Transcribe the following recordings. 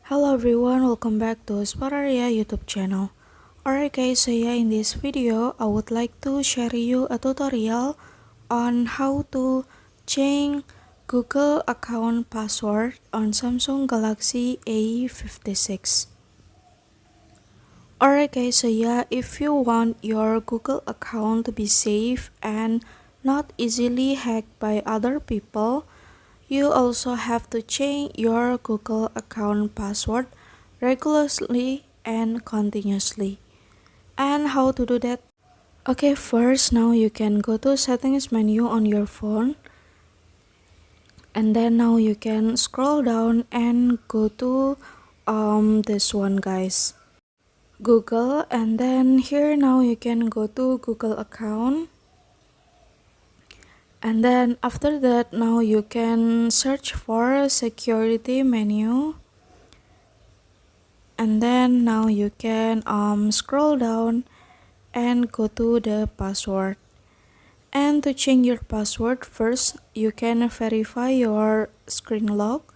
Hello everyone, welcome back to Spararia YouTube channel. Alright guys, so yeah, in this video I would like to share you a tutorial on how to change Google account password on Samsung Galaxy A56. Alright guys, so yeah, if you want your Google account to be safe and not easily hacked by other people, you also have to change your Google account password regularly and continuously. And how to do that? Okay, first now you can go to settings menu on your phone, and then now you can scroll down and go to this one guys, Google, and then here now you can go to Google account. And then after that, now you can search for security menu, and then now you can scroll down and go to the password. And to change your password, first you can verify your screen lock,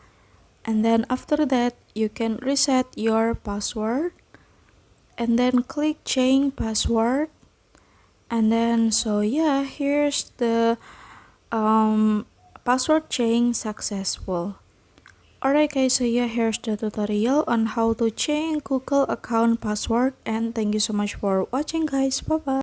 and then after that you can reset your password, and then click change password. And then so yeah, here's the password change successful. Alright guys, so yeah, here's the tutorial on how to change Google account password, and thank you so much for watching guys. Bye bye.